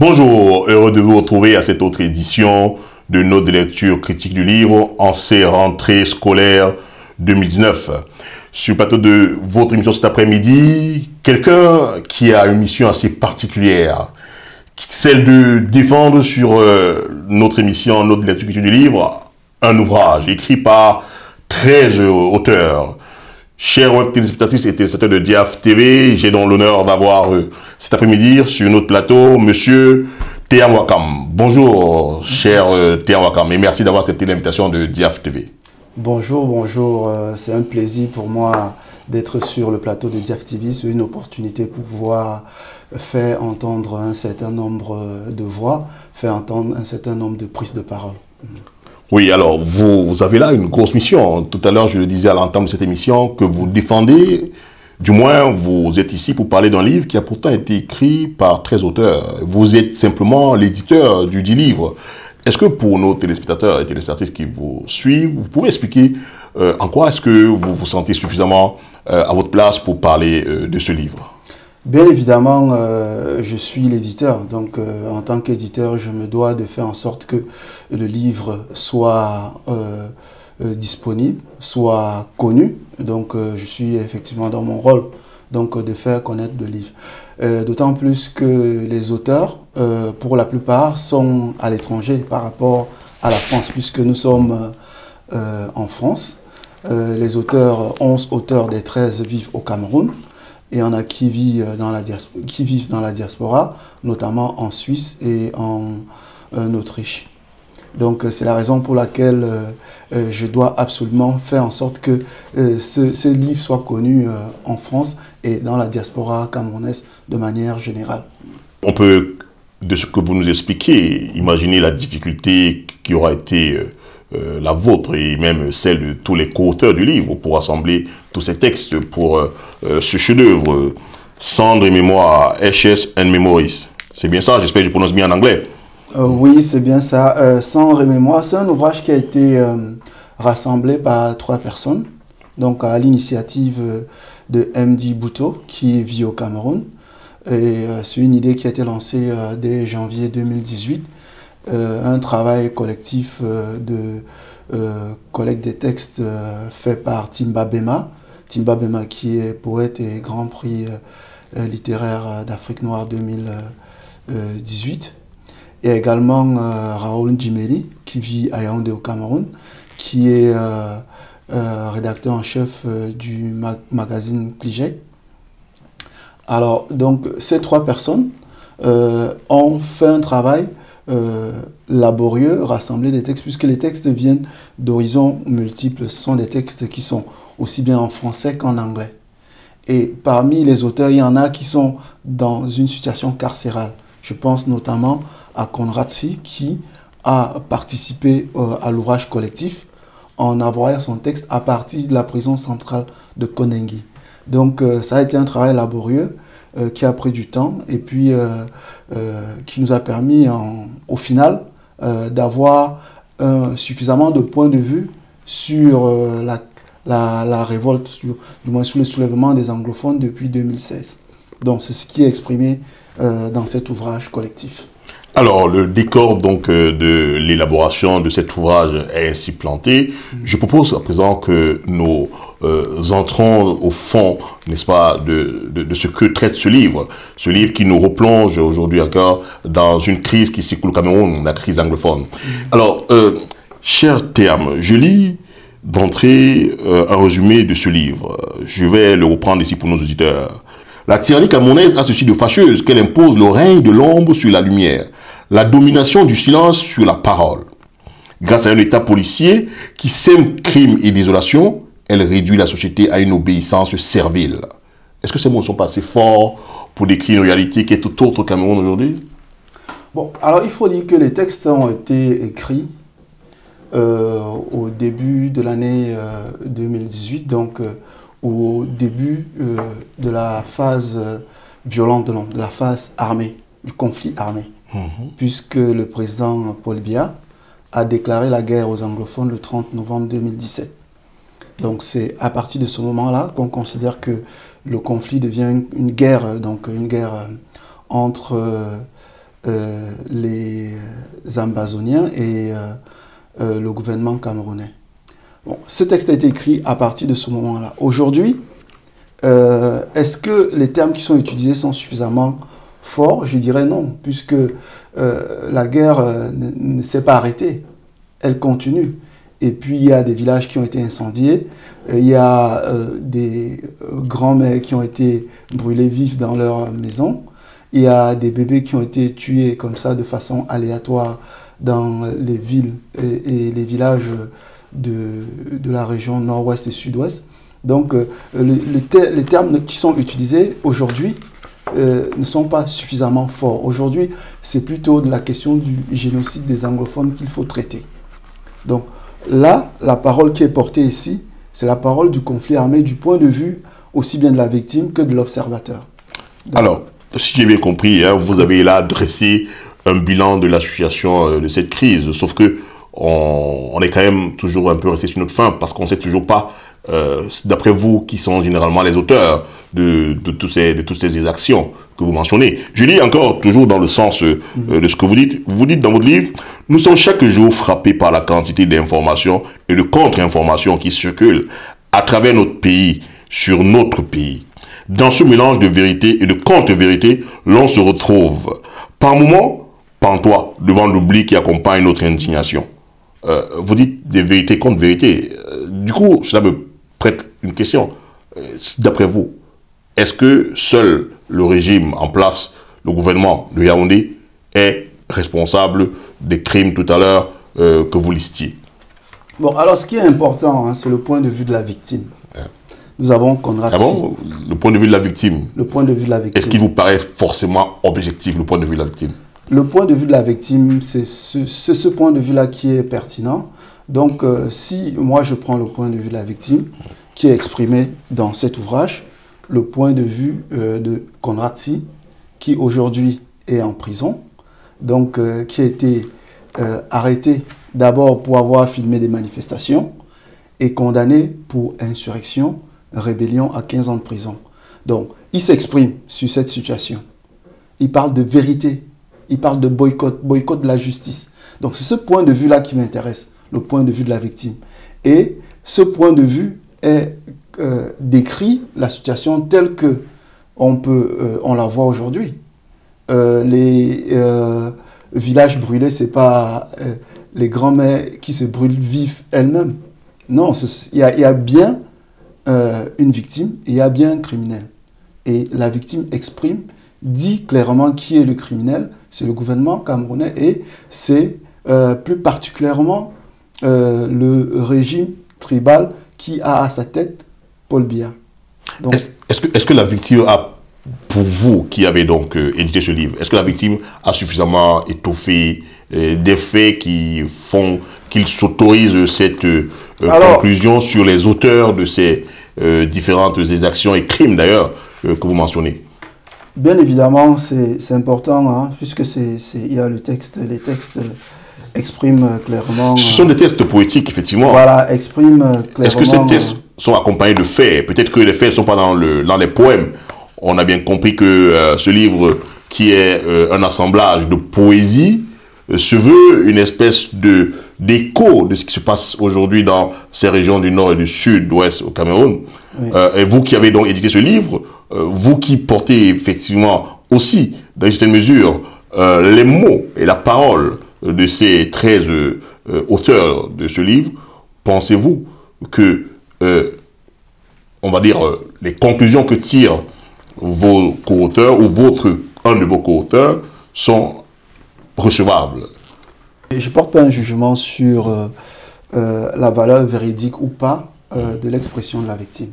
Bonjour, heureux de vous retrouver à cette autre édition de Notes de lecture critique du livre en ces rentrées scolaires 2019. Sur le plateau de votre émission cet après-midi, quelqu'un qui a une mission assez particulière, celle de défendre sur notre émission Notes de lecture critique du livre un ouvrage écrit par 13 auteurs. Chers web téléspectatrices et téléspectateurs de Diaf TV, j'ai donc l'honneur d'avoir cet après-midi sur notre plateau Monsieur Théam Wakam. Bonjour, cher Théam Wakam, et merci d'avoir accepté l'invitation de Diaf TV. Bonjour, bonjour. C'est un plaisir pour moi d'être sur le plateau de Diaf TV. C'est une opportunité pour pouvoir faire entendre un certain nombre de voix, faire entendre un certain nombre de prises de parole. Oui, alors vous avez là une grosse mission. Tout à l'heure, je le disais à l'entame de cette émission, que vous défendez, du moins vous êtes ici pour parler d'un livre qui a pourtant été écrit par 13 auteurs. Vous êtes simplement l'éditeur du dit livre. Est-ce que pour nos téléspectateurs et téléspectatrices qui vous suivent, vous pouvez expliquer en quoi est-ce que vous vous sentez suffisamment à votre place pour parler de ce livre? Bien évidemment, je suis l'éditeur, donc en tant qu'éditeur, je me dois de faire en sorte que le livre soit disponible, soit connu. Donc je suis effectivement dans mon rôle donc, de faire connaître le livre. D'autant plus que les auteurs, pour la plupart, sont à l'étranger par rapport à la France, puisque nous sommes en France. Les auteurs, 11 auteurs des 13 vivent au Cameroun. Et on a qui vivent dans la diaspora, notamment en Suisse et en Autriche. Donc c'est la raison pour laquelle je dois absolument faire en sorte que ce livre soit connu en France et dans la diaspora camerounaise de manière générale. On peut, de ce que vous nous expliquez, imaginer la difficulté qui aura été la vôtre et même celle de tous les co-auteurs du livre pour assembler tous ces textes pour ce chef-d'œuvre, Cendres et Mémoire, Ashes and Memories. C'est bien ça, j'espère que je prononce bien en anglais. Oui, c'est bien ça. Cendres et Mémoire, c'est un ouvrage qui a été rassemblé par 3 personnes, donc à l'initiative de MD Bouto, qui vit au Cameroun. Et c'est une idée qui a été lancée dès janvier 2018. Un travail collectif de collecte des textes fait par Timba Bema. Timba Bema qui est poète et grand prix littéraire d'Afrique noire 2018. Et également Raoul Djimeli qui vit à Yaoundé au Cameroun, qui est rédacteur en chef du magazine Klijek. Alors donc ces 3 personnes ont fait un travail laborieux, rassembler des textes, puisque les textes viennent d'horizons multiples. Ce sont des textes qui sont aussi bien en français qu'en anglais. Et parmi les auteurs, il y en a qui sont dans une situation carcérale. Je pense notamment à Conrad Sy, qui a participé à l'ouvrage collectif en envoyant son texte à partir de la prison centrale de Konengi. Donc ça a été un travail laborieux qui a pris du temps et puis qui nous a permis au final d'avoir suffisamment de points de vue sur la révolte, du moins sur le soulèvement des anglophones depuis 2016. Donc c'est ce qui est exprimé dans cet ouvrage collectif. Alors, le décor donc de l'élaboration de cet ouvrage est ainsi planté. Je propose à présent que nous entrons au fond, n'est-ce pas, de ce que traite ce livre qui nous replonge aujourd'hui encore dans une crise qui s'écoule au Cameroun, la crise anglophone. Alors, cher Théam, je lis d'entrée un résumé de ce livre. Je vais le reprendre ici pour nos auditeurs. La tyrannie camerounaise a ceci de fâcheuse qu'elle impose le règne de l'ombre sur la lumière, la domination du silence sur la parole. Grâce à un État policier qui sème crime et désolation, elle réduit la société à une obéissance servile. Est-ce que ces mots ne sont pas assez forts pour décrire une réalité qui est tout autre au Cameroun aujourd'hui? Bon, alors il faut dire que les textes ont été écrits au début de l'année 2018, donc au début de la phase violente de la phase armée, du conflit armé. Puisque le président Paul Biya a déclaré la guerre aux anglophones le 30 novembre 2017. Donc c'est à partir de ce moment-là qu'on considère que le conflit devient une guerre, donc une guerre entre les Ambazoniens et le gouvernement camerounais. Bon, ce texte a été écrit à partir de ce moment-là. Aujourd'hui, est-ce que les termes qui sont utilisés sont suffisamment forts? Je dirais non, puisque la guerre ne s'est pas arrêtée. Elle continue. Et puis, il y a des villages qui ont été incendiés. Il y a des grands-mères qui ont été brûlés vifs dans leur maison. Il y a des bébés qui ont été tués comme ça de façon aléatoire dans les villes et les villages de la région nord-ouest et sud-ouest. Donc, les termes qui sont utilisés aujourd'hui ne sont pas suffisamment forts. Aujourd'hui, c'est plutôt de la question du génocide des anglophones qu'il faut traiter. Donc, là, la parole qui est portée ici, c'est la parole du conflit armé du point de vue aussi bien de la victime que de l'observateur. Alors, si j'ai bien compris, hein, vous avez là dressé un bilan de l'association de cette crise, sauf que on est quand même toujours un peu resté sur notre faim parce qu'on ne sait toujours pas, d'après vous, qui sont généralement les auteurs de toutes ces exactions que vous mentionnez. Je lis encore, toujours dans le sens de ce que vous dites. Vous dites dans votre livre, « Nous sommes chaque jour frappés par la quantité d'informations et de contre-informations qui circulent à travers notre pays, sur notre pays. Dans ce mélange de vérité et de contre-vérité, l'on se retrouve, par moments, pantois, devant l'oubli qui accompagne notre indignation. » Vous dites des vérités contre vérités. Du coup, cela me prête une question. D'après vous, est-ce que seul le régime en place, le gouvernement de Yaoundé, est responsable des crimes tout à l'heure que vous listiez? Bon, alors ce qui est important, hein, c'est le point de vue de la victime. Nous avons Conrad. Ah bon? Le point de vue de la victime. Le point de vue de la victime. Est-ce qu'il vous paraît forcément objectif, le point de vue de la victime? Le point de vue de la victime, c'est ce point de vue-là qui est pertinent. Donc, si moi je prends le point de vue de la victime, qui est exprimé dans cet ouvrage, le point de vue de Conrad Sy, qui aujourd'hui est en prison, donc qui a été arrêté d'abord pour avoir filmé des manifestations et condamné pour insurrection, rébellion à 15 ans de prison. Donc, il s'exprime sur cette situation. Il parle de vérité. Il parle de boycott de la justice. Donc c'est ce point de vue-là qui m'intéresse, le point de vue de la victime. Et ce point de vue décrit la situation telle que on la voit aujourd'hui. Les villages brûlés, ce n'est pas les grands-mères qui se brûlent vifs elles-mêmes. Non, il y a bien une victime et il y a bien un criminel. Et la victime dit clairement qui est le criminel, c'est le gouvernement camerounais et c'est plus particulièrement le régime tribal qui a à sa tête Paul Biya. Est-ce que la victime a, pour vous qui avez donc édité ce livre, est-ce que la victime a suffisamment étoffé des faits qui font qu'il s'autorise cette conclusion sur les auteurs de ces différentes exactions et crimes d'ailleurs que vous mentionnez? Bien évidemment, c'est important, hein, puisque il y a le texte, les textes expriment clairement... Ce sont des textes poétiques, effectivement. Voilà, expriment clairement... Est-ce que ces textes sont accompagnés de faits? Peut-être que les faits ne sont pas dans les poèmes. On a bien compris que ce livre, qui est un assemblage de poésie, se veut une espèce d'écho de ce qui se passe aujourd'hui dans ces régions du nord et du sud-ouest au Cameroun. Oui. Et vous qui avez donc édité ce livre, vous qui portez effectivement aussi, dans une certaine mesure, les mots et la parole de ces 13 auteurs de ce livre, pensez-vous que, on va dire, les conclusions que tirent vos co-auteurs ou un de vos co-auteurs sont recevables? Je ne porte pas un jugement sur la valeur véridique ou pas de l'expression de la victime.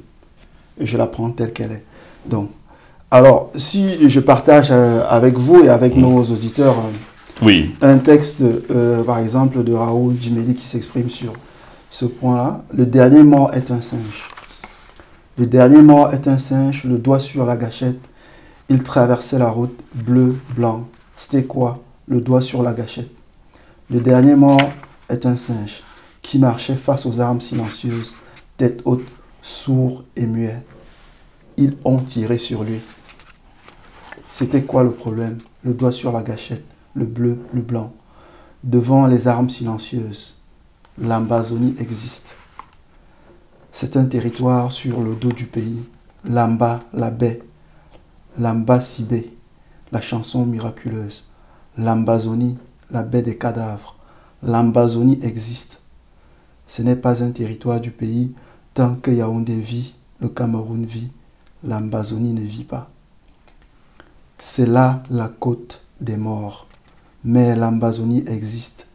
Je la prends telle qu'elle est. Donc, alors, si je partage avec vous et avec nos auditeurs un texte, par exemple, de Raoul Djimeli qui s'exprime sur ce point-là, le dernier mort est un singe. Le dernier mort est un singe, le doigt sur la gâchette. Il traversait la route bleu, blanc. C'était quoi? Le doigt sur la gâchette. Le dernier mort est un singe qui marchait face aux armes silencieuses, tête haute, sourd et muet. Ils ont tiré sur lui. C'était quoi le problème? Le doigt sur la gâchette. le bleu, le blanc. Devant les armes silencieuses, l'Ambazonie existe. C'est un territoire sur le dos du pays. Lamba, la baie, Lamba Sibé, la chanson miraculeuse. L'Ambazonie, la baie des cadavres. L'Ambazonie existe. Ce n'est pas un territoire du pays. Tant que Yaoundé vit, le Cameroun vit, l'Ambazonie ne vit pas. C'est là la côte des morts. Mais l'Ambazonie existe.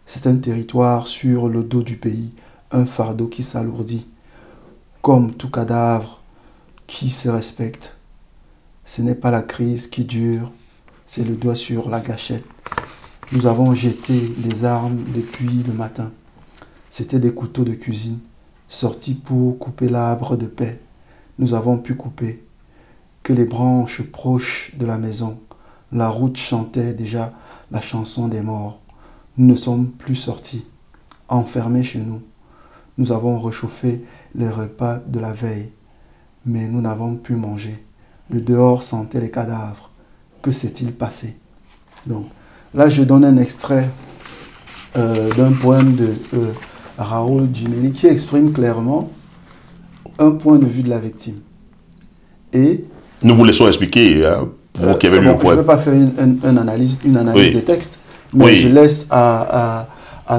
C'est un territoire sur le dos du pays, un fardeau qui s'alourdit. Comme tout cadavre qui se respecte. Ce n'est pas la crise qui dure, c'est le doigt sur la gâchette. Nous avons jeté les armes depuis le matin. C'était des couteaux de cuisine, sortis pour couper l'arbre de paix. Nous avons pu couper que les branches proches de la maison. La route chantait déjà la chanson des morts. Nous ne sommes plus sortis, enfermés chez nous. Nous avons réchauffé les repas de la veille, mais nous n'avons pu manger. Le dehors sentait les cadavres. Que s'est-il passé? Donc, là, je donne un extrait d'un poème de Raoul Djimeli qui exprime clairement un point de vue de la victime. Et nous vous laissons expliquer, hein, vous qui avez lu le poème. Je ne vais pas faire une analyse oui. Des textes, mais oui. Je laisse à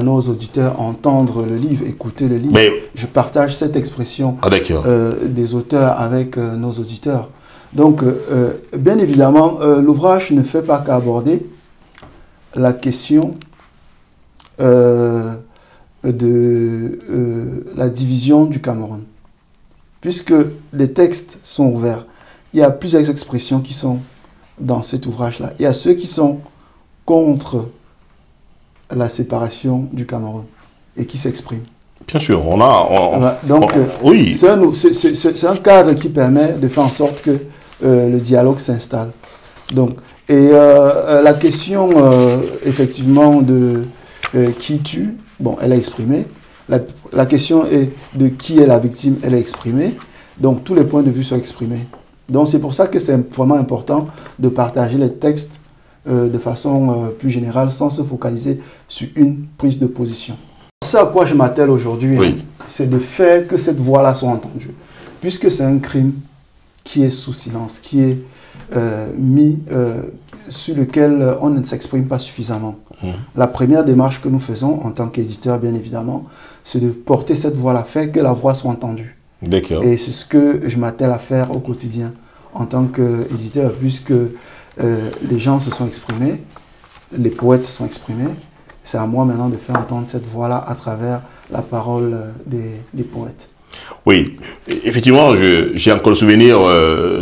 nos auditeurs entendre le livre, écouter le livre. Mais je partage cette expression des auteurs avec nos auditeurs. Donc, bien évidemment, l'ouvrage ne fait pas qu'aborder la question de la division du Cameroun. Puisque les textes sont ouverts, il y a plusieurs expressions qui sont dans cet ouvrage-là. Il y a ceux qui sont contre la séparation du Cameroun et qui s'expriment. Bien sûr, oui. C'est un cadre qui permet de faire en sorte que le dialogue s'installe. Donc, et la question, effectivement, de qui tue, bon, elle est exprimée. La question est de qui est la victime, elle est exprimée. Donc, tous les points de vue sont exprimés. Donc, c'est pour ça que c'est vraiment important de partager les textes de façon plus générale, sans se focaliser sur une prise de position. Ce à quoi je m'attelle aujourd'hui, oui. C'est de faire que cette voix-là soit entendue. Puisque c'est un crime qui est sous silence, qui est mis sur lequel on ne s'exprime pas suffisamment. La première démarche que nous faisons en tant qu'éditeur, bien évidemment, c'est de porter cette voix-là, faire que la voix soit entendue. Et c'est ce que je m'attelle à faire au quotidien en tant qu'éditeur, puisque les gens se sont exprimés, les poètes se sont exprimés. C'est à moi maintenant de faire entendre cette voix-là à travers la parole des poètes. Oui, effectivement, j'ai encore le souvenir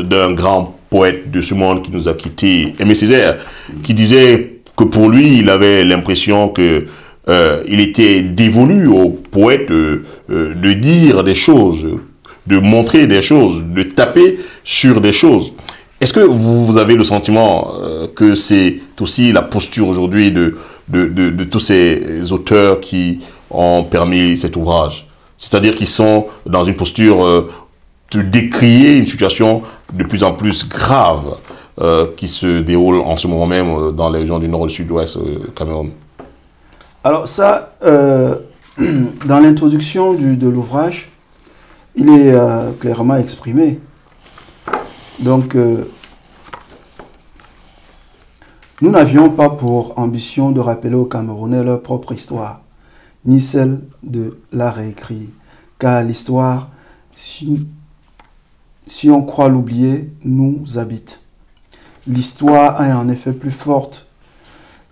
d'un grand poète de ce monde qui nous a quittés, Aimé Césaire, qui disait que pour lui, il avait l'impression que il était dévolu au poète de dire des choses, de montrer des choses, de taper sur des choses. Est-ce que vous avez le sentiment que c'est aussi la posture aujourd'hui de tous ces auteurs qui ont permis cet ouvrage? C'est-à-dire qu'ils sont dans une posture de décrier une situation de plus en plus grave qui se déroule en ce moment même dans les régions du nord et du sud-ouest Cameroun. Alors ça, dans l'introduction de l'ouvrage, il est clairement exprimé. Donc, nous n'avions pas pour ambition de rappeler aux Camerounais leur propre histoire, ni celle de la réécrire. Car l'histoire, si on croit l'oublier, nous habite. L'histoire est en effet plus forte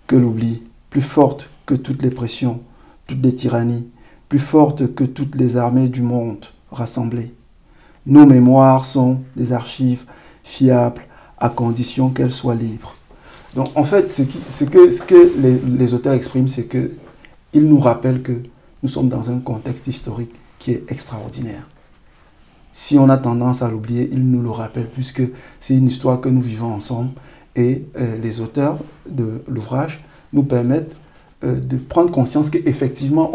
que l'oubli, plus forte que toutes les pressions, toutes les tyrannies, plus forte que toutes les armées du monde rassemblées. Nos mémoires sont des archives fiables à condition qu'elles soient libres. Donc en fait, ce que les auteurs expriment, c'est qu'ils nous rappellent que nous sommes dans un contexte historique qui est extraordinaire. Si on a tendance à l'oublier, ils nous le rappellent puisque c'est une histoire que nous vivons ensemble et les auteurs de l'ouvrage nous permettent de prendre conscience qu'effectivement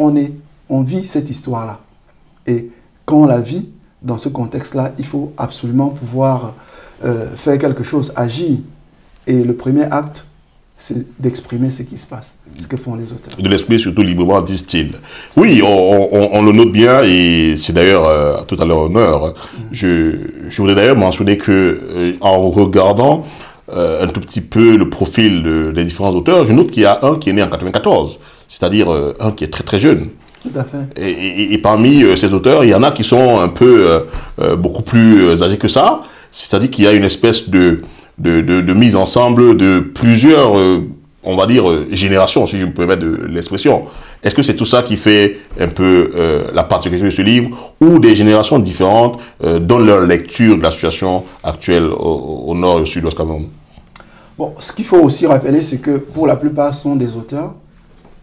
on vit cette histoire-là. Et quand on la vit dans ce contexte-là, il faut absolument pouvoir faire quelque chose, agir. Et le premier acte, c'est d'exprimer ce qui se passe, ce que font les auteurs. De l'exprimer surtout librement, disent-ils. Oui, on le note bien, et c'est d'ailleurs tout à leur honneur. Je voudrais d'ailleurs mentionner que, en regardant un tout petit peu le profil des différents auteurs, je note qu'il y a un qui est né en 94, c'est-à-dire un qui est très très jeune. Tout à fait. Et parmi ces auteurs, il y en a qui sont un peu beaucoup plus âgés que ça, c'est-à-dire qu'il y a une espèce de mise ensemble de plusieurs, on va dire, générations, si je me permets de l'expression. Est-ce que c'est tout ça qui fait un peu la particularité de ce livre, ou des générations différentes donnent leur lecture de la situation actuelle au nord et au sud-ouest Cameroun? Bon, ce qu'il faut aussi rappeler, c'est que pour la plupart, ce sont des auteurs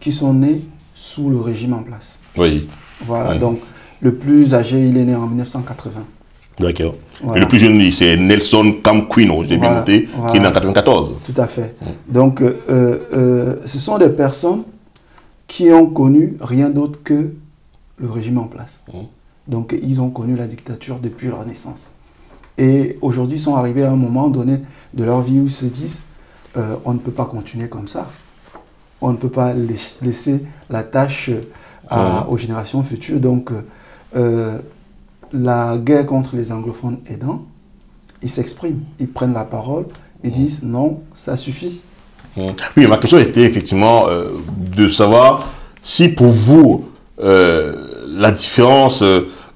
qui sont nés sous le régime en place. Oui. Voilà, Oui. donc le plus âgé, il est né en 1980. D'accord. Voilà. Et le plus jeune, c'est Nelson Kamkwino, j'ai bien noté, voilà. qui est né en 94. Tout à fait. Donc, ce sont des personnes qui ont connu rien d'autre que le régime en place. Donc, ils ont connu la dictature depuis leur naissance. Et aujourd'hui, ils sont arrivés à un moment donné de leur vie où ils se disent on ne peut pas continuer comme ça. On ne peut pas laisser la tâche aux générations futures. Donc, la guerre contre les anglophones aidant, ils s'expriment, ils prennent la parole et disent non, ça suffit. Oui, ma question était effectivement de savoir si pour vous, la différence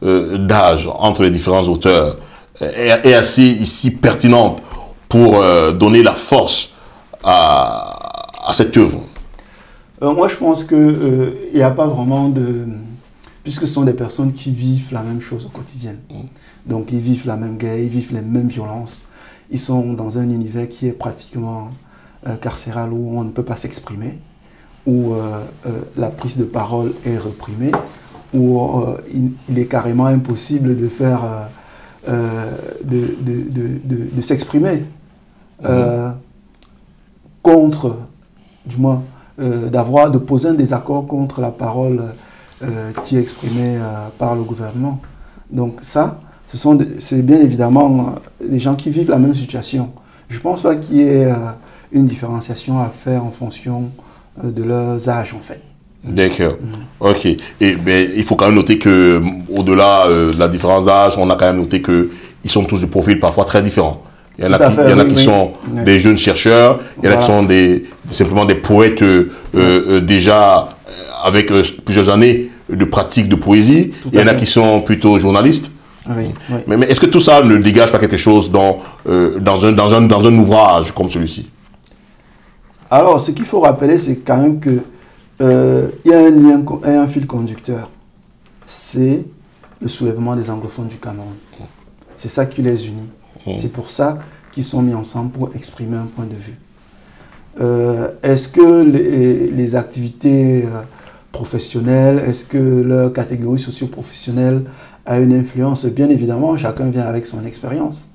d'âge entre les différents auteurs est assez ici pertinente pour donner la force à cette œuvre. Moi, je pense qu'il n'y a pas vraiment de... Puisque ce sont des personnes qui vivent la même chose au quotidien. Donc, ils vivent la même guerre, ils vivent les mêmes violences. Ils sont dans un univers qui est pratiquement carcéral, où on ne peut pas s'exprimer, où la prise de parole est réprimée, où il est carrément impossible de faire... de s'exprimer contre, du moins, de poser un désaccord contre la parole qui est exprimée par le gouvernement. Donc ça, c'est bien évidemment des gens qui vivent la même situation. Je ne pense pas qu'il y ait une différenciation à faire en fonction de leurs âges, en fait. D'accord. Ok. Et ben, il faut quand même noter que, au-delà de la différence d'âge, on a quand même noté qu'ils sont tous de profils parfois très différents. Il y en a qui sont des jeunes chercheurs, il y en a qui sont simplement des poètes déjà avec plusieurs années de pratique de poésie. Il y en a qui sont plutôt journalistes. Oui, oui. Mais est-ce que tout ça ne dégage pas quelque chose dans un ouvrage comme celui-ci? Alors, ce qu'il faut rappeler, c'est quand même que il y a un lien et un fil conducteur. C'est le soulèvement des anglophones du Cameroun. C'est ça qui les unit. C'est pour ça qu'ils sont mis ensemble pour exprimer un point de vue. Est-ce que les activités professionnelles, est-ce que leur catégorie socio-professionnelle a une influence? Bien évidemment, chacun vient avec son expérience.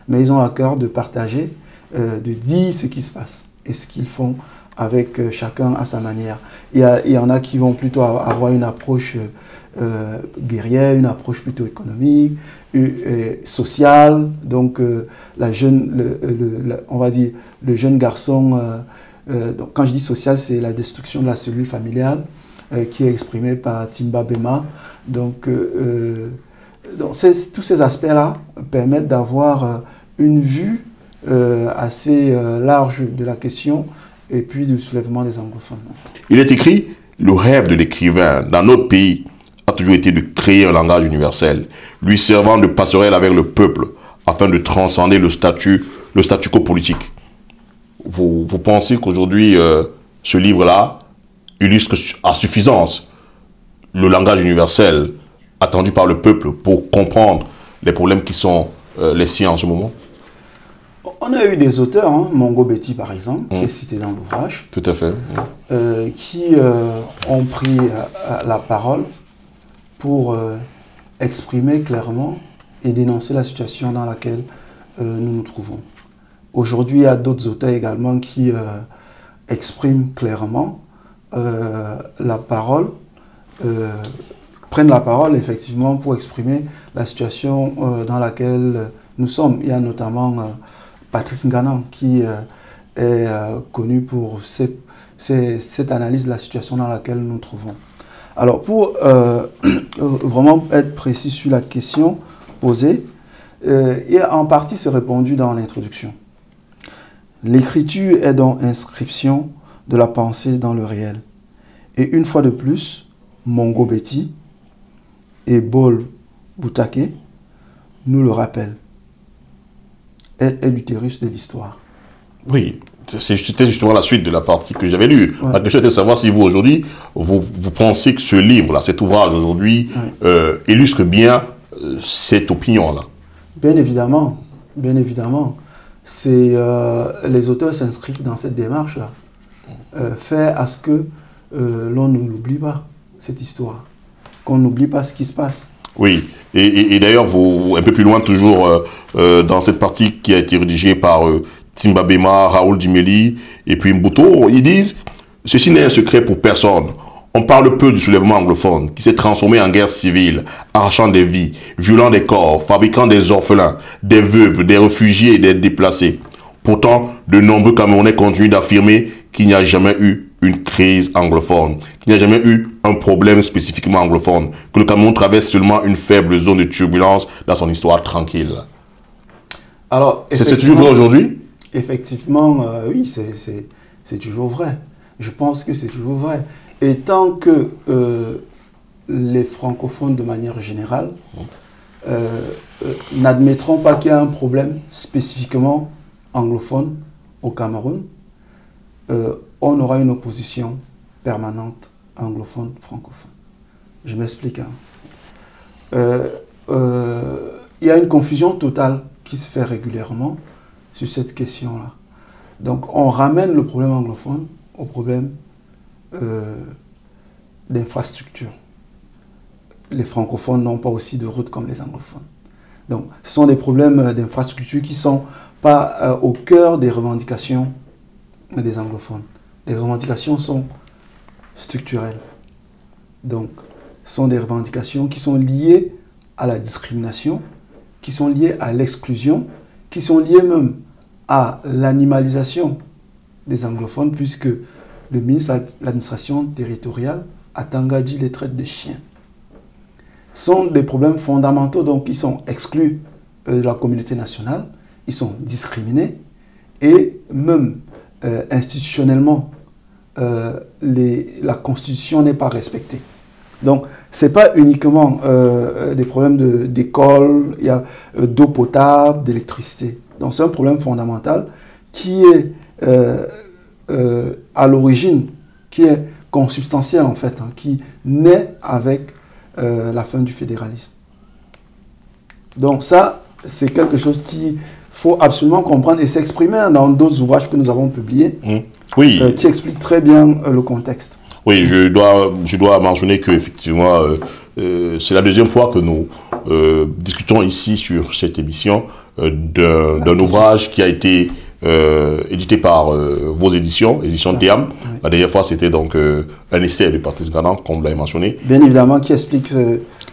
Mais ils ont à cœur de partager, de dire ce qui se passe et ce qu'ils font avec chacun à sa manière. Il y en a qui vont plutôt avoir une approche guerrière, une approche plutôt économique, sociale. Donc, on va dire, le jeune garçon, donc, quand je dis social, c'est la destruction de la cellule familiale qui est exprimée par Timba Bema. Donc tous ces aspects-là permettent d'avoir une vue assez large de la question et puis du soulèvement des anglophones. En fait. Il est écrit, le rêve de l'écrivain dans notre pays a toujours été de créer un langage universel, lui servant de passerelle avec le peuple, afin de transcender le statu quo politique. Vous pensez qu'aujourd'hui, ce livre-là illustre à suffisance le langage universel attendu par le peuple pour comprendre les problèmes qui sont les siens en ce moment? On a eu des auteurs, hein, Mongo Betty par exemple, qui est cité dans l'ouvrage, tout à fait, qui ont pris la parole pour exprimer clairement et dénoncer la situation dans laquelle nous nous trouvons. Aujourd'hui, il y a d'autres auteurs également qui expriment clairement la parole, prennent la parole effectivement pour exprimer la situation dans laquelle nous sommes. Il y a notamment Patrice Nganan qui est connu pour cette analyse de la situation dans laquelle nous nous trouvons. Alors, pour vraiment être précis sur la question posée, il a en partie se répondu dans l'introduction. L'écriture est donc inscription de la pensée dans le réel. Et une fois de plus, Mongo Betty et Bol Boutake nous le rappellent. Elle est l'utérus de l'histoire. Oui, c'était justement la suite de la partie que j'avais lue. Ouais. La question était de savoir si vous, aujourd'hui, vous pensez que ce livre-là, cet ouvrage aujourd'hui, illustre bien cette opinion-là. Bien évidemment, bien évidemment. Les auteurs s'inscrivent dans cette démarche-là. Faire à ce que l'on ne l'oublie pas, cette histoire. Qu'on n'oublie pas ce qui se passe. Oui, et d'ailleurs, un peu plus loin toujours, dans cette partie qui a été rédigée par Timba Bema, Raoul Dimeli et puis Mbuto, ils disent « Ceci n'est un secret pour personne. On parle peu du soulèvement anglophone qui s'est transformé en guerre civile, arrachant des vies, violant des corps, fabriquant des orphelins, des veuves, des réfugiés et des déplacés. Pourtant, de nombreux Camerounais continuent d'affirmer qu'il n'y a jamais eu une crise anglophone, qu'il n'y a jamais eu un problème spécifiquement anglophone, que le Cameroun traverse seulement une faible zone de turbulence dans son histoire tranquille. » Alors, c'est toujours vrai aujourd'hui? Effectivement, oui, c'est toujours vrai. Je pense que c'est toujours vrai. Et tant que les francophones, de manière générale, n'admettront pas qu'il y a un problème spécifiquement anglophone au Cameroun, on aura une opposition permanente anglophone-francophone. Je m'explique. Il y a une confusion totale qui se fait régulièrement sur cette question-là. Donc, on ramène le problème anglophone au problème d'infrastructure. Les francophones n'ont pas aussi de route comme les anglophones. Donc, ce sont des problèmes d'infrastructure qui ne sont pas au cœur des revendications des anglophones. Les revendications sont structurelles. Donc, ce sont des revendications qui sont liées à la discrimination, qui sont liées à l'exclusion, qui sont liées même à l'animalisation des anglophones, puisque le ministre de l'administration territoriale, Atangadji, les traite de chiens. Ce sont des problèmes fondamentaux, donc ils sont exclus de la communauté nationale, ils sont discriminés, et même institutionnellement, la Constitution n'est pas respectée. Donc, ce n'est pas uniquement des problèmes d'école, il y a d'eau potable, d'électricité. Donc, c'est un problème fondamental qui est à l'origine, qui est consubstantiel en fait, qui naît avec la fin du fédéralisme. Donc ça, c'est quelque chose qu'il faut absolument comprendre et s'exprimer dans d'autres ouvrages que nous avons publiés, oui. Qui expliquent très bien le contexte. Oui, je dois mentionner qu'effectivement, c'est la deuxième fois que nous discutons ici sur cette émission d'un ouvrage qui a été édité par vos éditions Théam. Oui. La dernière fois, c'était donc un essai de Patrice Ganan, comme vous l'avez mentionné. Bien évidemment, qui explique...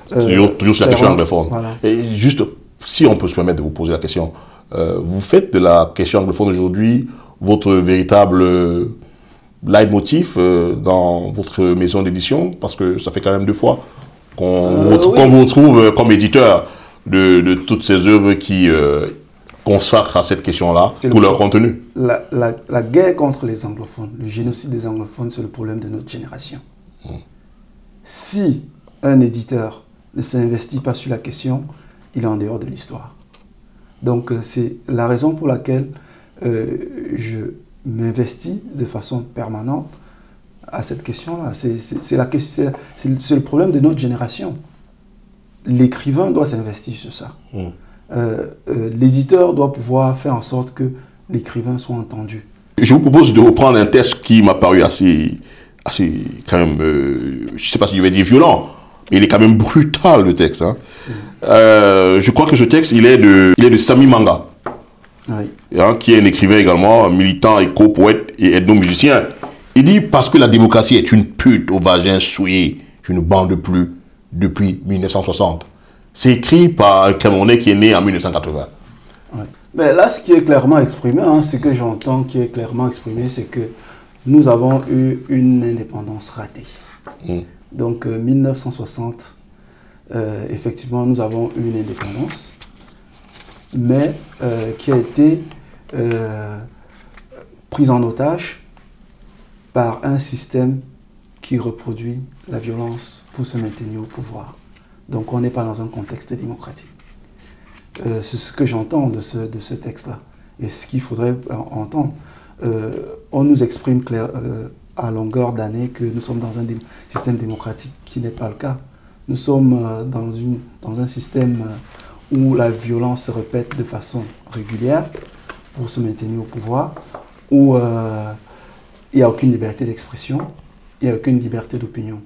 toujours sur la question anglophone. Voilà. Et juste, si on peut se permettre de vous poser la question, vous faites de la question anglophone aujourd'hui votre véritable leitmotiv dans votre maison d'édition, parce que ça fait quand même 2 fois qu'on vous retrouve comme éditeur de toutes ces œuvres qui consacrent à cette question-là, tout leur contenu. La guerre contre les anglophones, le génocide des anglophones, c'est le problème de notre génération. Si un éditeur ne s'investit pas sur la question, il est en dehors de l'histoire. Donc c'est la raison pour laquelle je m'investis de façon permanente à cette question-là. C'est le problème de notre génération. L'écrivain doit s'investir sur ça. L'éditeur doit pouvoir faire en sorte que l'écrivain soit entendu. Je vous propose de reprendre un texte qui m'a paru assez quand même, je ne sais pas si je vais dire violent, mais il est quand même brutal, le texte. Hein. Je crois que ce texte, il est de Sami Manga. Oui. Hein, qui est un écrivain également, militant, éco-poète et ethno-musicien. Il dit « Parce que la démocratie est une pute au vagin souillé, je ne bande plus depuis 1960 ». C'est écrit par un Camerounais qui est né en 1980. Oui. Mais là, ce qui est clairement exprimé, hein, ce que j'entends qui est clairement exprimé, c'est que nous avons eu une indépendance ratée. Donc, 1960, effectivement, nous avons eu une indépendance, mais qui a été prise en otage par un système qui reproduit la violence pour se maintenir au pouvoir. Donc, on n'est pas dans un contexte démocratique. C'est ce que j'entends de ce texte-là. Et ce qu'il faudrait entendre. On nous exprime à longueur d'année que nous sommes dans un système démocratique qui n'est pas le cas. Nous sommes dans un système où la violence se répète de façon régulière pour se maintenir au pouvoir, où il n'y a aucune liberté d'expression, il n'y a aucune liberté d'opinion.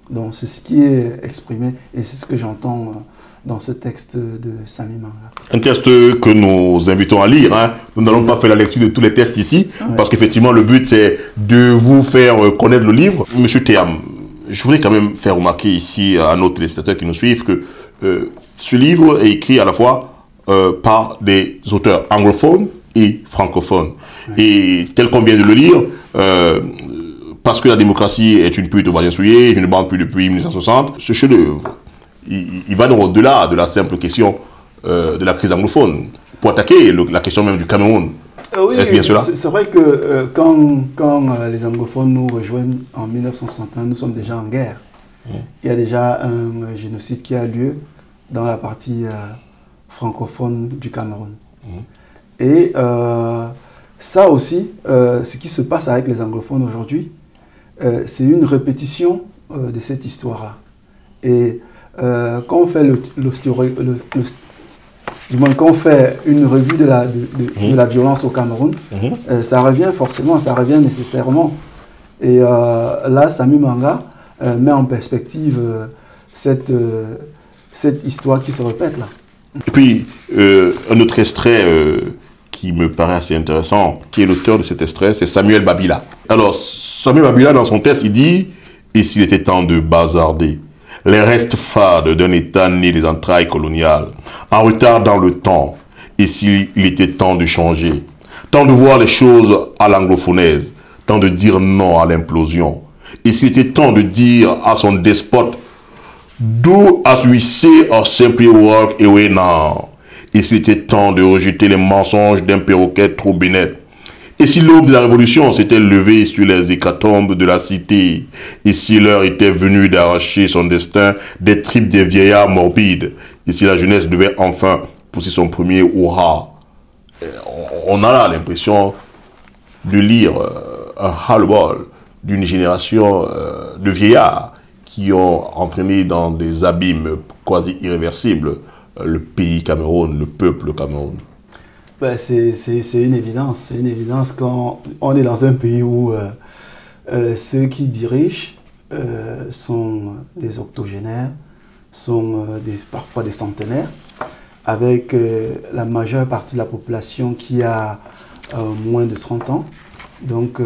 Donc c'est ce qui est exprimé et c'est ce que j'entends dans ce texte de Samy Manga. Un texte que nous invitons à lire. Hein. Nous n'allons pas faire la lecture de tous les textes ici, parce qu'effectivement le but c'est de vous faire connaître le livre. Monsieur Théam, je voudrais quand même faire remarquer ici à nos téléspectateurs qui nous suivent que ce livre est écrit à la fois par des auteurs anglophones et francophones. Et tel qu'on vient de le lire, parce que la démocratie est une pute au Valien souillé, je ne bande plus depuis 1960, ce chef-d'œuvre, il va donc au-delà de la simple question de la crise anglophone, pour attaquer la question même du Cameroun. Oui, est-ce bien cela? C'est vrai que quand les anglophones nous rejoignent en 1961, nous sommes déjà en guerre. Il y a déjà un génocide qui a lieu dans la partie francophone du Cameroun. Et ça aussi, ce qui se passe avec les anglophones aujourd'hui, c'est une répétition de cette histoire-là. Et quand on fait quand on fait une revue de la violence au Cameroun, ça revient forcément, ça revient nécessairement. Et là, Samy Manga met en perspective cette histoire qui se répète là. Et puis, un autre extrait qui me paraît assez intéressant, qui est l'auteur de cet extrait, c'est Samuel Babila. Alors, Samuel Babila, dans son texte, il dit « Et s'il était temps de bazarder les restes fades d'un État né des entrailles coloniales, en retard dans le temps, et s'il était temps de changer, temps de voir les choses à l'anglophonaise, temps de dire non à l'implosion, et s'il était temps de dire à son despote, do as we say or simply walk away now, et s'il était temps de rejeter les mensonges d'un perroquet trop bénet, et si l'aube de la révolution s'était levée sur les hécatombes de la cité, et si l'heure était venue d'arracher son destin des tripes des vieillards morbides, et si la jeunesse devait enfin pousser son premier hurrah, on a là l'impression de lire un ras-le-bol d'une génération de vieillards qui ont entraîné dans des abîmes quasi irréversibles le pays Cameroun, le peuple Cameroun. Ben, c'est une évidence. C'est une évidence quand on est dans un pays où ceux qui dirigent sont des octogénaires, sont parfois des centenaires, avec la majeure partie de la population qui a moins de 30 ans. Donc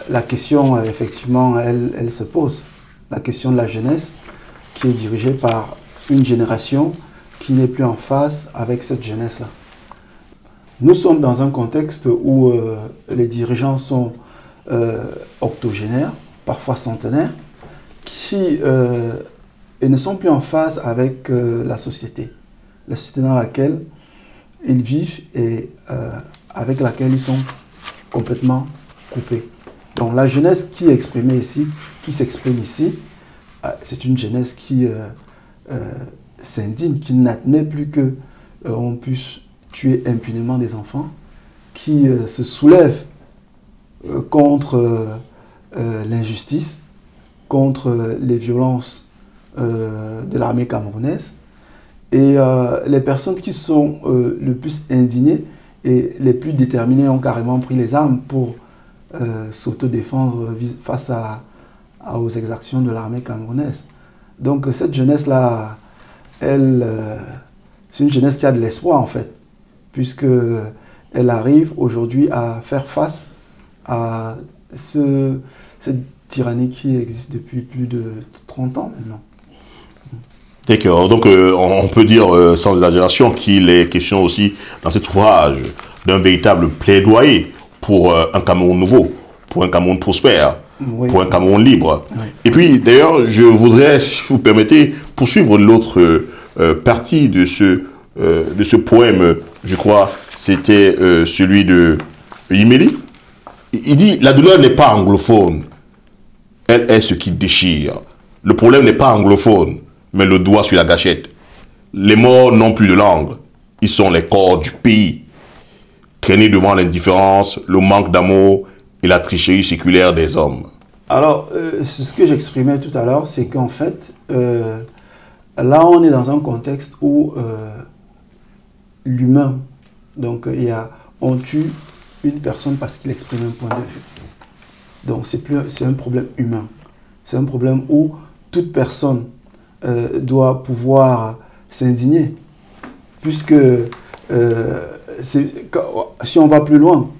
la question, effectivement, elle se pose. La question de la jeunesse qui est dirigée par une génération qui n'est plus en phase avec cette jeunesse-là. Nous sommes dans un contexte où les dirigeants sont octogénaires, parfois centenaires, qui ne sont plus en phase avec la société dans laquelle ils vivent et avec laquelle ils sont complètement coupés. Donc la jeunesse qui est exprimée ici, qui s'exprime ici, c'est une jeunesse qui s'indigne, qui n'admet plus qu'on puisse tuer impunément des enfants, qui se soulève contre l'injustice, contre les violences de l'armée camerounaise. Et les personnes qui sont le plus indignées et les plus déterminées ont carrément pris les armes pour s'autodéfendre face aux exactions de l'armée camerounaise. Donc cette jeunesse-là, c'est une jeunesse qui a de l'espoir en fait, puisqu'elle arrive aujourd'hui à faire face à cette tyrannie qui existe depuis plus de 30 ans maintenant. D'accord. Donc, on peut dire, sans exagération, qu'il est question aussi, dans cet ouvrage, d'un véritable plaidoyer pour un Cameroun nouveau, pour un Cameroun prospère, Oui. pour un Cameroun libre. Oui. Et puis, d'ailleurs, je voudrais, si vous permettez, poursuivre l'autre partie de ce poème. Je crois c'était celui de Yimeli. Il dit, la douleur n'est pas anglophone, elle est ce qui déchire. Le problème n'est pas anglophone, mais le doigt sur la gâchette. Les morts n'ont plus de langue, ils sont les corps du pays. Traînés devant l'indifférence, le manque d'amour et la tricherie séculaire des hommes. Alors, ce que j'exprimais tout à l'heure, c'est qu'en fait, là, on est dans un contexte où l'humain, donc on tue une personne parce qu'il exprime un point de vue. Donc, c'est un problème humain. C'est un problème où toute personne doit pouvoir s'indigner. Puisque si on va plus loin,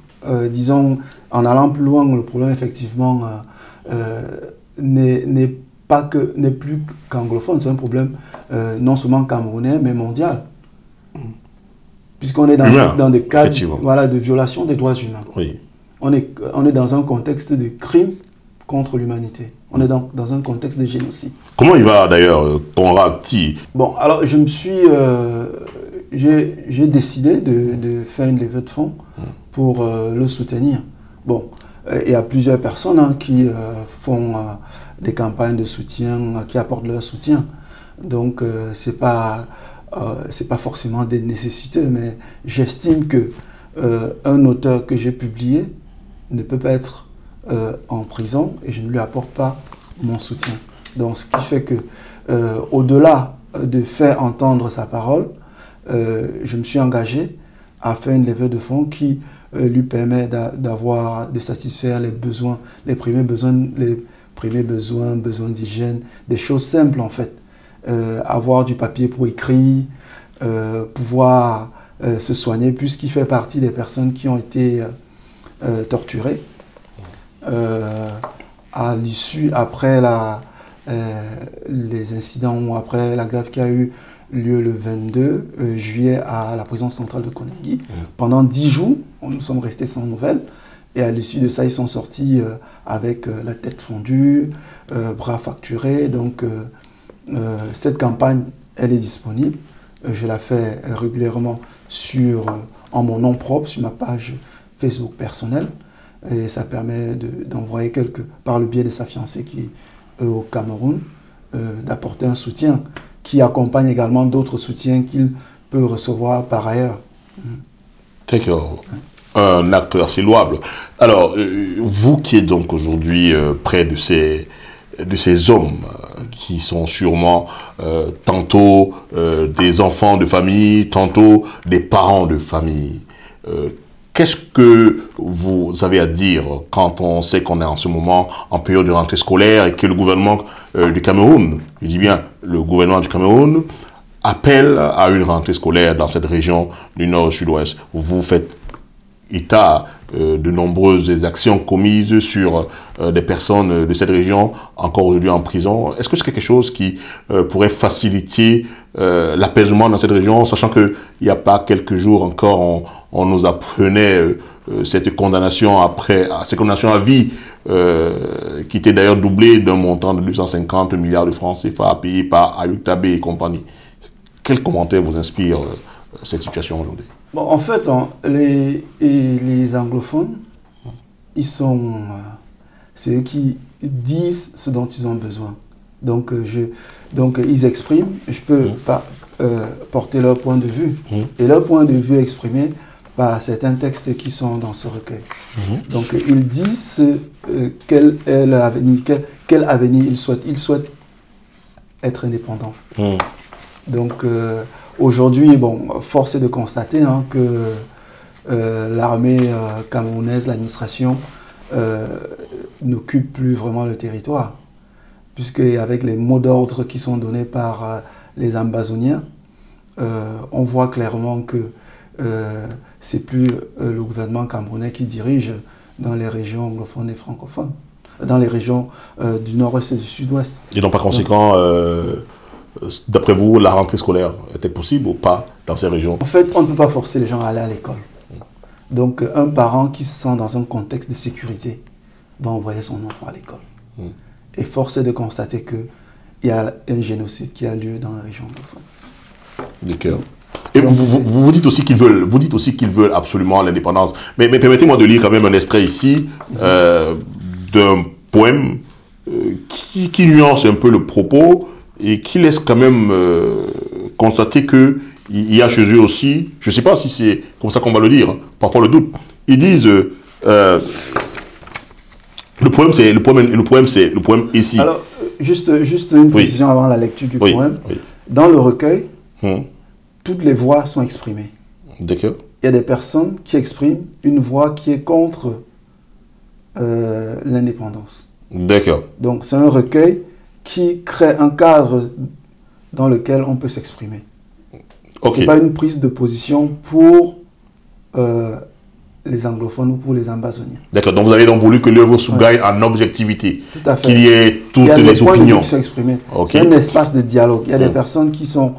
disons, en allant plus loin, le problème, effectivement, n'est plus qu'anglophone, c'est un problème non seulement camerounais, mais mondial. Puisqu'on est dans des cas de violation des droits humains. Oui. On est dans un contexte de crime contre l'humanité. On est dans un contexte de génocide. Comment il va d'ailleurs, Conrad Ti? Bon, alors j'ai décidé de faire une levée de fonds pour le soutenir. Bon, il y a plusieurs personnes qui font des campagnes de soutien, qui apportent leur soutien. Donc, c'est pas forcément des nécessités, mais j'estime que un auteur que j'ai publié ne peut pas être en prison et je ne lui apporte pas mon soutien. Donc, ce qui fait que, au-delà de faire entendre sa parole, je me suis engagé à faire une levée de fonds qui lui permet de satisfaire les besoins, les premiers besoins d'hygiène, des choses simples en fait. Avoir du papier pour écrire, pouvoir se soigner, puisqu'il fait partie des personnes qui ont été torturées à l'issue, après les incidents ou après la grève qui a eu lieu le 22 juillet à la prison centrale de Koningui. Pendant 10 jours, nous sommes restés sans nouvelles. Et à l'issue de ça, ils sont sortis avec la tête fondue, bras fracturés. Donc, cette campagne, elle est disponible. Je la fais régulièrement en mon nom propre, sur ma page Facebook personnelle. Et ça permet d'envoyer par le biais de sa fiancée qui est au Cameroun, d'apporter un soutien qui accompagne également d'autres soutiens qu'il peut recevoir par ailleurs. D'accord. Un acte assez louable. Alors, vous qui êtes donc aujourd'hui près de ces hommes qui sont sûrement tantôt des enfants de famille, tantôt des parents de famille, qu'est-ce que vous avez à dire quand on sait qu'on est en ce moment en période de rentrée scolaire et que le gouvernement du Cameroun, je dis bien le gouvernement du Cameroun, appelle à une rentrée scolaire dans cette région du nord au sud-ouest? Vous faites état de nombreuses actions commises sur des personnes de cette région, encore aujourd'hui en prison. Est-ce que c'est quelque chose qui pourrait faciliter l'apaisement dans cette région, sachant qu'il n'y a pas quelques jours encore, on nous apprenait cette condamnation à vie, qui était d'ailleurs doublée d'un montant de 250 milliards de francs CFA payé par Ayoub Tabé et compagnie. Quel commentaire vous inspire cette situation aujourd'hui? Bon, en fait, les anglophones, c'est eux qui disent ce dont ils ont besoin. Donc ils expriment, je peux pas porter leur point de vue. Et leur point de vue exprimé par certains textes qui sont dans ce recueil. Donc ils disent quel est leur avenir, quel avenir ils souhaitent. Ils souhaitent être indépendants. Donc aujourd'hui, bon, force est de constater que l'armée camerounaise, l'administration, n'occupe plus vraiment le territoire. Puisque avec les mots d'ordre qui sont donnés par les ambassoniens, on voit clairement que c'est plus le gouvernement camerounais qui dirige dans les régions anglophones et francophones, dans les régions du nord-ouest et du sud-ouest. Et donc par conséquent, d'après vous, la rentrée scolaire était possible ou pas dans ces régions? En fait, on ne peut pas forcer les gens à aller à l'école. Donc, un parent qui se sent dans un contexte de sécurité va envoyer son enfant à l'école. Et force est de constater qu'il y a un génocide qui a lieu dans la région anglophone. D'accord. Et vous dites aussi qu'ils veulent absolument l'indépendance. Mais permettez-moi de lire quand même un extrait ici d'un poème qui nuance un peu le propos et qui laisse quand même constater qu'il y a chez eux aussi, je ne sais pas si c'est comme ça qu'on va le dire, hein, parfois le doute. Ils disent le poème ici. Alors, juste une précision avant la lecture du poème. Oui. Dans le recueil, toutes les voix sont exprimées. D'accord. Il y a des personnes qui expriment une voix qui est contre l'indépendance. D'accord. Donc, c'est un recueil qui crée un cadre dans lequel on peut s'exprimer. Okay. Ce n'est pas une prise de position pour les anglophones ou pour les ambazoniens. D'accord. Donc, vous avez donc voulu que l'œuvre gagne en objectivité. Tout à fait. Qu'il y ait toutes les opinions. Qui sont exprimées. Okay. C'est un espace de dialogue. Il y a des personnes qui sont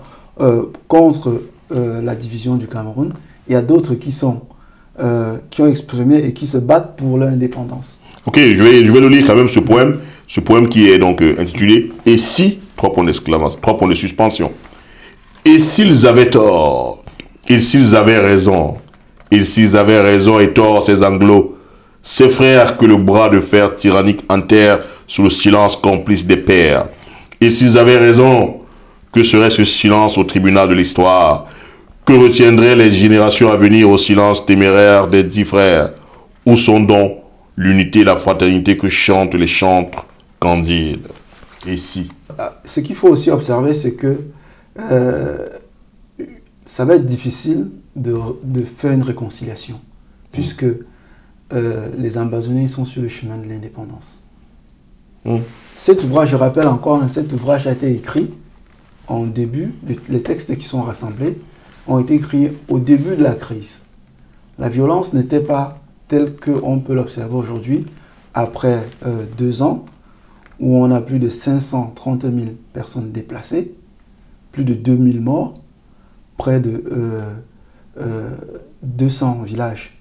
contre la division du Cameroun. Il y a d'autres qui ont exprimé et qui se battent pour leur indépendance. Ok, je vais le lire quand même, ce poème qui est donc intitulé « Et si ?» 3 points d'exclamation, 3 points de suspension. Et s'ils avaient tort, et s'ils avaient raison, et s'ils avaient raison et tort, ces Anglos, ces frères que le bras de fer tyrannique enterre sous le silence complice des pères, et s'ils avaient raison, que serait ce silence au tribunal de l'histoire? Que retiendraient les générations à venir au silence téméraire des 10 frères? Où sont donc l'unité et la fraternité que chantent les chantres candides? Et si? Ce qu'il faut aussi observer, c'est que ça va être difficile de faire une réconciliation, puisque les Ambazoniens sont sur le chemin de l'indépendance. Cet ouvrage, je rappelle encore, cet ouvrage a été écrit en début, les textes qui sont rassemblés ont été écrits au début de la crise. La violence n'était pas telle qu'on peut l'observer aujourd'hui, après 2 ans, où on a plus de 530 000 personnes déplacées, plus de 2000 morts, près de 200 villages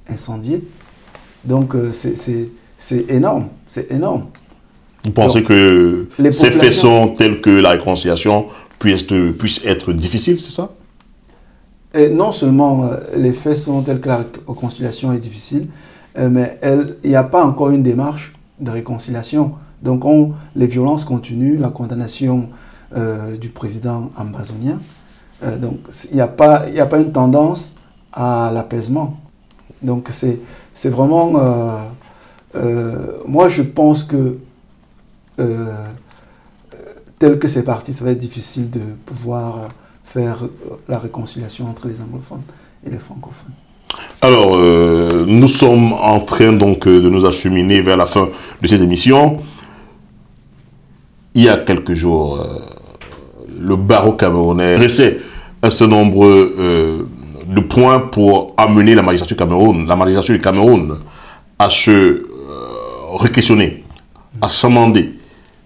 incendiés. Donc c'est énorme, c'est énorme. Vous pensez que ces faits sont tels que la réconciliation puisse être difficile, c'est ça? Et non seulement les faits sont tels que la réconciliation est difficile, mais il n'y a pas encore une démarche de réconciliation. Donc les violences continuent, la condamnation du président ambazonien. Donc il n'y a pas une tendance à l'apaisement. Donc c'est vraiment... moi je pense que tel que c'est parti, ça va être difficile de pouvoir faire la réconciliation entre les anglophones et les francophones. Alors, nous sommes en train donc de nous acheminer vers la fin de cette émission. Il y a quelques jours, le barreau camerounais dressait un certain nombre de points pour amener la magistrature du Cameroun à se re-questionner, à s'amender,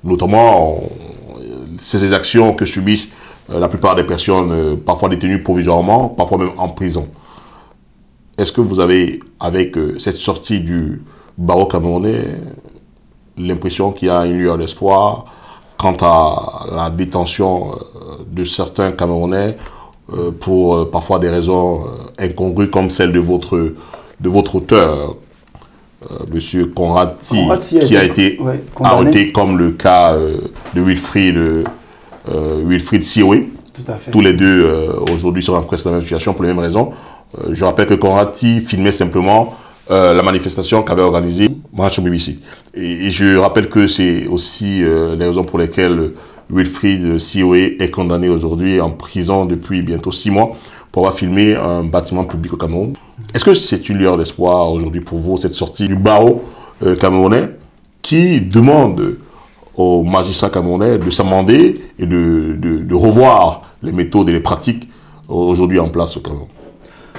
notamment ces exactions que subissent la plupart des personnes, parfois détenues provisoirement, parfois même en prison. Est-ce que vous avez, avec cette sortie du barreau camerounais, l'impression qu'il y a une lueur d'espoir quant à la détention de certains Camerounais pour parfois des raisons incongrues comme celle de votre auteur, Monsieur Conradi, qui a été arrêté comme le cas de Wilfried Sioé. Tout à fait. Tous les deux aujourd'hui sont presque dans la même situation pour les mêmes raisons. Je rappelle que Conradi filmait simplement la manifestation qu'avait organisée Mahacho BBC. Et je rappelle que c'est aussi les raisons pour lesquelles Wilfried Sioé est condamné aujourd'hui en prison depuis bientôt 6 mois pour avoir filmé un bâtiment public au Cameroun. Est-ce que c'est une lueur d'espoir aujourd'hui pour vous, cette sortie du barreau camerounais qui demande aux magistrats camerounais de s'amender et de revoir les méthodes et les pratiques aujourd'hui en place au Cameroun?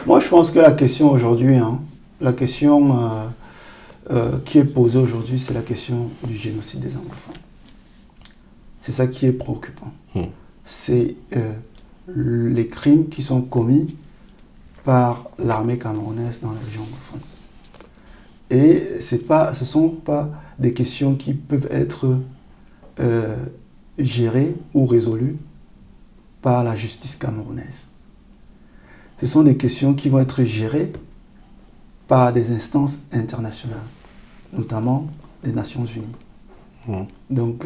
Moi, je pense que la question aujourd'hui, la question qui est posée aujourd'hui, c'est la question du génocide des anglophones. C'est ça qui est préoccupant. c'est les crimes qui sont commis par l'armée camerounaise dans la région anglophone. Et ce ne sont pas des questions qui peuvent être gérées ou résolues par la justice camerounaise. Ce sont des questions qui vont être gérées par des instances internationales, notamment les Nations Unies. Donc,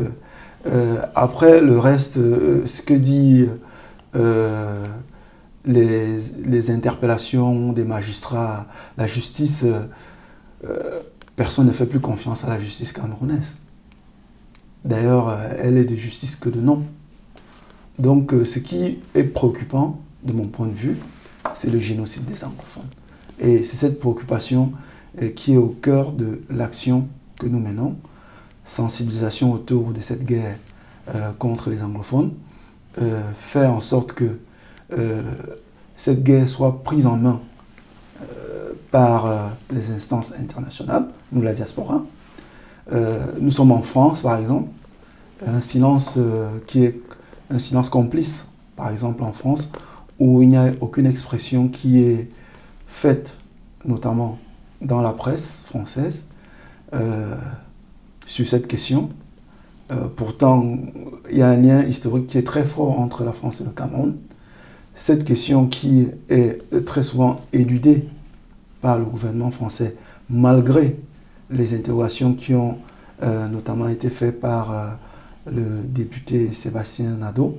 après le reste, ce que dit les interpellations des magistrats, la justice, personne ne fait plus confiance à la justice camerounaise. D'ailleurs, elle est de justice que de nom. Donc, ce qui est préoccupant, de mon point de vue, c'est le génocide des anglophones. Et c'est cette préoccupation qui est au cœur de l'action que nous menons, sensibilisation autour de cette guerre contre les anglophones, faire en sorte que cette guerre soit prise en main par les instances internationales, nous la diaspora. Nous sommes en France, par exemple, un silence qui est un silence complice, par exemple en France, où il n'y a aucune expression qui est faite, notamment dans la presse française, sur cette question. Pourtant, il y a un lien historique qui est très fort entre la France et le Cameroun. Cette question qui est très souvent éludée par le gouvernement français, malgré les interrogations qui ont notamment été faites par le député Sébastien Nadeau,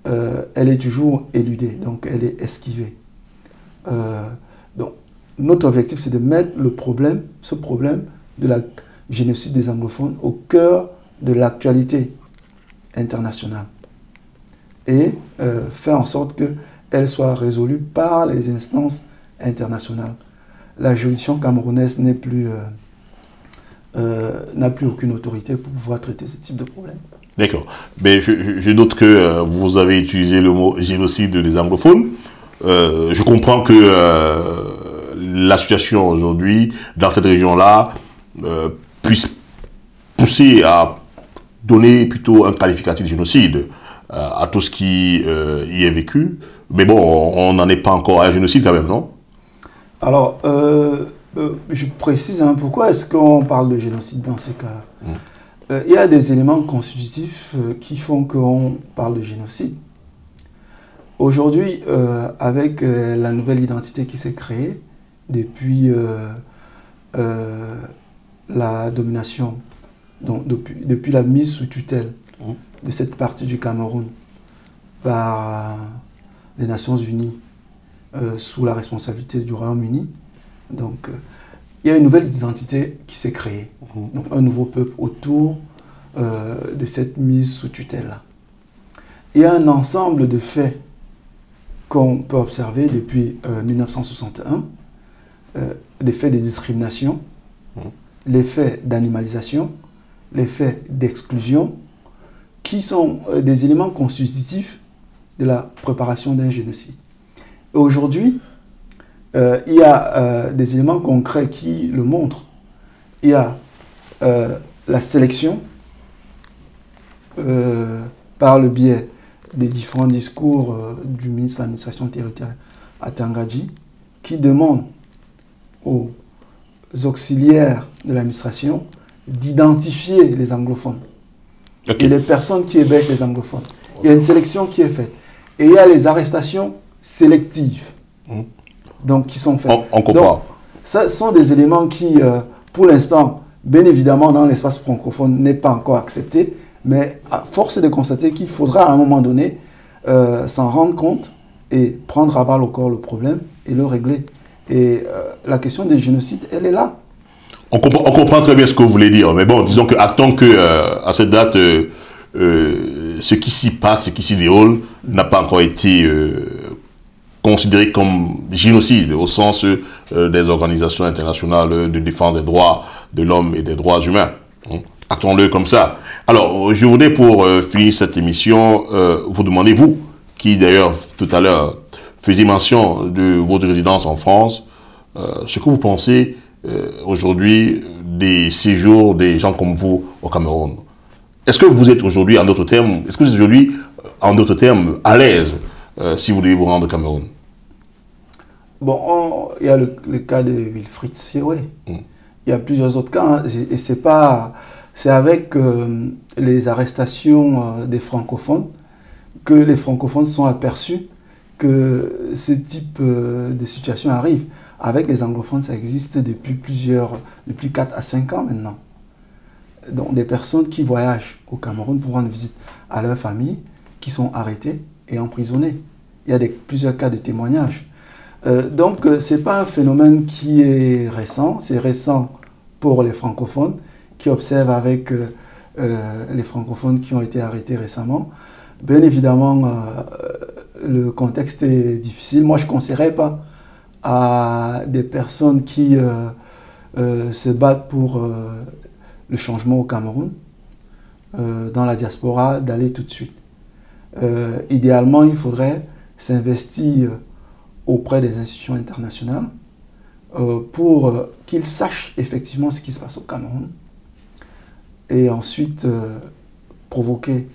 elle est toujours éludée, donc elle est esquivée. Donc, notre objectif, c'est de mettre ce problème de la génocide des anglophones au cœur de l'actualité internationale et faire en sorte qu'elle soit résolue par les instances internationales. La juridiction camerounaise n'a plus aucune autorité pour pouvoir traiter ce type de problème. D'accord. Mais je note que vous avez utilisé le mot génocide des anglophones. Je comprends que la situation aujourd'hui dans cette région-là puisse pousser à donner plutôt un qualificatif de génocide à tout ce qui y est vécu. Mais bon, on n'en est pas encore à un génocide quand même, non? Alors, je précise, pourquoi est-ce qu'on parle de génocide dans ces cas-là? Il y a des éléments constitutifs qui font qu'on parle de génocide. Aujourd'hui, avec la nouvelle identité qui s'est créée depuis la domination, donc depuis la mise sous tutelle de cette partie du Cameroun par les Nations Unies sous la responsabilité du Royaume-Uni, donc il y a une nouvelle identité qui s'est créée, donc un nouveau peuple autour de cette mise sous tutelle-là. Il y a un ensemble de faits qu'on peut observer depuis 1961, des faits de discrimination, les faits d'animalisation, les faits d'exclusion, qui sont des éléments constitutifs de la préparation d'un génocide. Aujourd'hui, il y a des éléments concrets qui le montrent. Il y a la sélection par le biais des différents discours du ministre de l'administration territoriale Atangadji, qui demande aux auxiliaires de l'administration d'identifier les anglophones et les personnes qui hébergent les anglophones. Il y a une sélection qui est faite. Et il y a les arrestations sélectives donc, qui sont faites. On comprend. Donc, ce sont des éléments qui, pour l'instant, bien évidemment, dans l'espace francophone, n'est pas encore accepté. Mais à force est de constater qu'il faudra à un moment donné s'en rendre compte et prendre à bras le corps le problème et le régler. Et la question des génocides, elle est là. On comprend très bien ce que vous voulez dire. Mais bon, disons que actons que à cette date, ce qui s'y passe, ce qui s'y déroule, n'a pas encore été considéré comme génocide au sens des organisations internationales de défense des droits de l'homme et des droits humains. Actons-le comme ça. Alors, je voudrais pour finir cette émission, vous demander, vous, qui d'ailleurs tout à l'heure faisiez mention de votre résidence en France, ce que vous pensez aujourd'hui des séjours des gens comme vous au Cameroun. Est-ce que vous êtes aujourd'hui, en d'autres termes, est-ce que vous êtes aujourd'hui en d'autres termes, à l'aise si vous devez vous rendre au Cameroun? Bon, il y a le cas de Wilfried Siroué. Il y a plusieurs autres cas, hein, et c'est avec les arrestations des francophones que les francophones sont aperçus que ce type de situation arrive. Avec les anglophones, ça existe depuis 4 à 5 ans maintenant. Donc des personnes qui voyagent au Cameroun pour rendre visite à leur famille, qui sont arrêtées et emprisonnées. Il y a plusieurs cas de témoignages. Donc ce n'est pas un phénomène qui est récent, c'est récent pour les francophones qui observent avec les francophones qui ont été arrêtés récemment. Bien évidemment, le contexte est difficile. Moi, je ne conseillerais pas à des personnes qui se battent pour le changement au Cameroun, dans la diaspora, d'aller tout de suite. Idéalement, il faudrait s'investir auprès des institutions internationales pour qu'ils sachent effectivement ce qui se passe au Cameroun et ensuite provoquer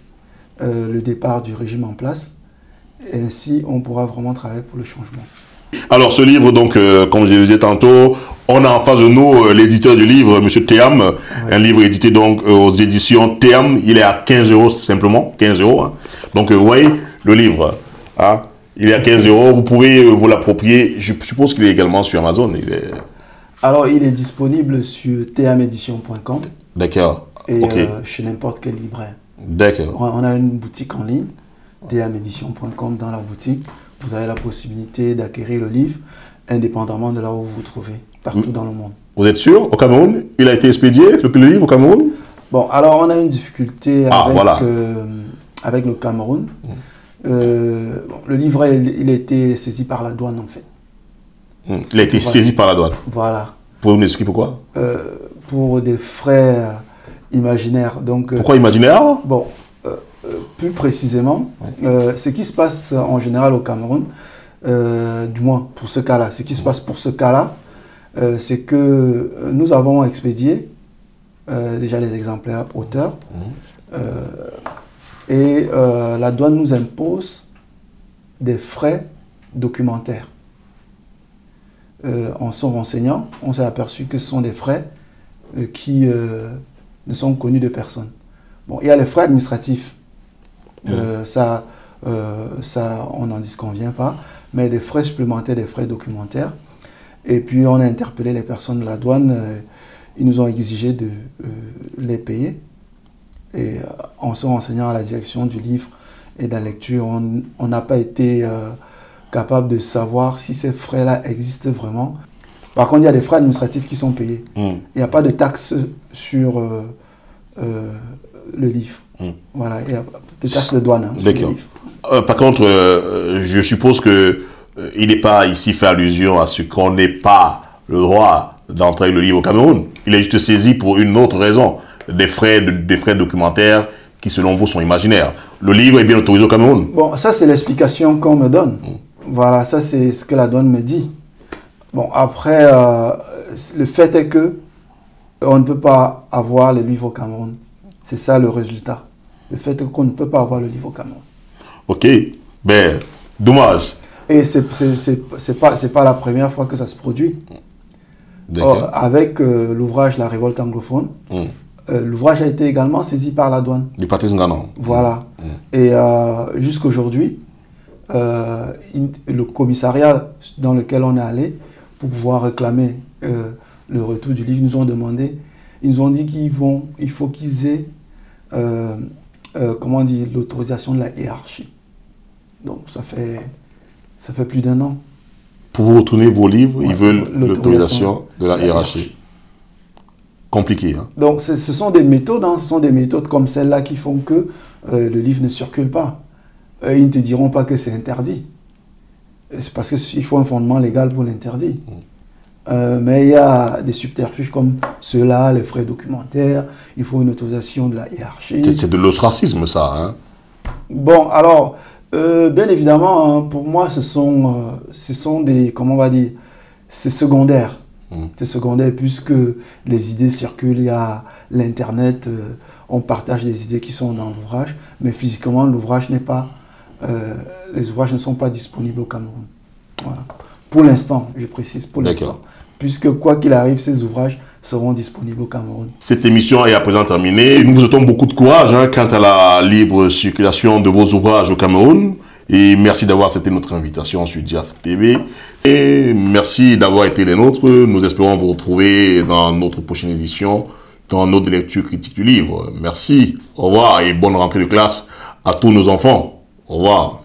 le départ du régime en place. Et ainsi, on pourra vraiment travailler pour le changement. Alors, ce livre, donc, comme je le disais tantôt, on a en face de nous l'éditeur du livre, M. Théam, ouais. Un livre édité donc aux éditions Théam. Il est à 15 € simplement, 15 €. Hein. Donc, vous voyez, le livre, hein, il est à 15 €. Vous pouvez vous l'approprier. Je suppose qu'il est également sur Amazon. Alors, il est disponible sur thamedition.com. D'accord. Et chez n'importe quel libraire. D'accord. On a une boutique en ligne, thamedition.com. Dans la boutique, vous avez la possibilité d'acquérir le livre indépendamment de là où vous vous trouvez, partout dans le monde. Vous êtes sûr? Au Cameroun? Il a été expédié, le livre, au Cameroun? Bon, alors on a une difficulté avec le Cameroun. Bon, le livre, il a été saisi par la douane, en fait. Il a été saisi par la douane? Voilà. Pouvez-vous nous expliquer pourquoi? Pour des frais imaginaires. Donc, pourquoi imaginaire? Bon, plus précisément, ce qui se passe en général au Cameroun, du moins pour ce cas-là, ce qui se passe pour ce cas-là, c'est que nous avons expédié déjà les exemplaires auteurs et la douane nous impose des frais documentaires. En se renseignant, on s'est aperçu que ce sont des frais qui ne sont connus de personne. Bon, il y a les frais administratifs. Ça, on n'en disconvient pas, mais des frais supplémentaires, des frais documentaires. Et puis, on a interpellé les personnes de la douane. Ils nous ont exigé de les payer. Et en se renseignant à la direction du livre et de la lecture, on n'a pas été capable de savoir si ces frais-là existent vraiment. Par contre, il y a des frais administratifs qui sont payés. Il n'y a pas de taxe sur le livre. Voilà, il y a des taxes de douane sur le livre. Par contre, je suppose que il n'est pas ici fait allusion à ce qu'on n'ait pas le droit d'entrer le livre au Cameroun. Il est juste saisi pour une autre raison, des frais documentaires qui, selon vous, sont imaginaires. Le livre est bien autorisé au Cameroun. Bon, ça, c'est l'explication qu'on me donne. Voilà, ça, c'est ce que la douane me dit. Bon, après, le fait est que on ne peut pas avoir le livre au Cameroun. C'est ça le résultat. Le fait est qu'on ne peut pas avoir le livre au Cameroun. Ok, ben, dommage. Et c'est pas la première fois que ça se produit. Avec l'ouvrage La Révolte anglophone, l'ouvrage a été également saisi par la douane. Du Patrice Nganon. Voilà. Et jusqu'aujourd'hui, le commissariat dans lequel on est allé pour pouvoir réclamer le retour du livre, ils nous ont dit qu'il faut qu'ils aient comment dire, l'autorisation de la hiérarchie. Donc ça fait plus d'1 an. Pour vous retourner vos livres, ils veulent l'autorisation de la hiérarchie. Compliqué. Hein? Donc ce sont des méthodes, ce sont des méthodes comme celle-là qui font que le livre ne circule pas. Ils ne te diront pas que c'est interdit. C'est parce qu'il faut un fondement légal pour l'interdire. Mais il y a des subterfuges comme ceux-là, les frais documentaires, il faut une autorisation de la hiérarchie. C'est de l'ostracisme, ça. Hein? Bon, alors, bien évidemment, hein, pour moi, ce sont des, comment on va dire, c'est secondaire. C'est secondaire puisque les idées circulent, il y a l'Internet, on partage des idées qui sont dans l'ouvrage, mais physiquement, l'ouvrage n'est pas les ouvrages ne sont pas disponibles au Cameroun. Voilà. Pour l'instant, je précise, pour l'instant. Puisque quoi qu'il arrive, ces ouvrages seront disponibles au Cameroun. Cette émission est à présent terminée. Nous vous souhaitons beaucoup de courage quant à la libre circulation de vos ouvrages au Cameroun. Et merci d'avoir accepté notre invitation sur Diaf TV. Et merci d'avoir été les nôtres. Nous espérons vous retrouver dans notre prochaine édition, dans notre lecture critique du livre. Merci, au revoir et bonne rentrée de classe à tous nos enfants. Au revoir.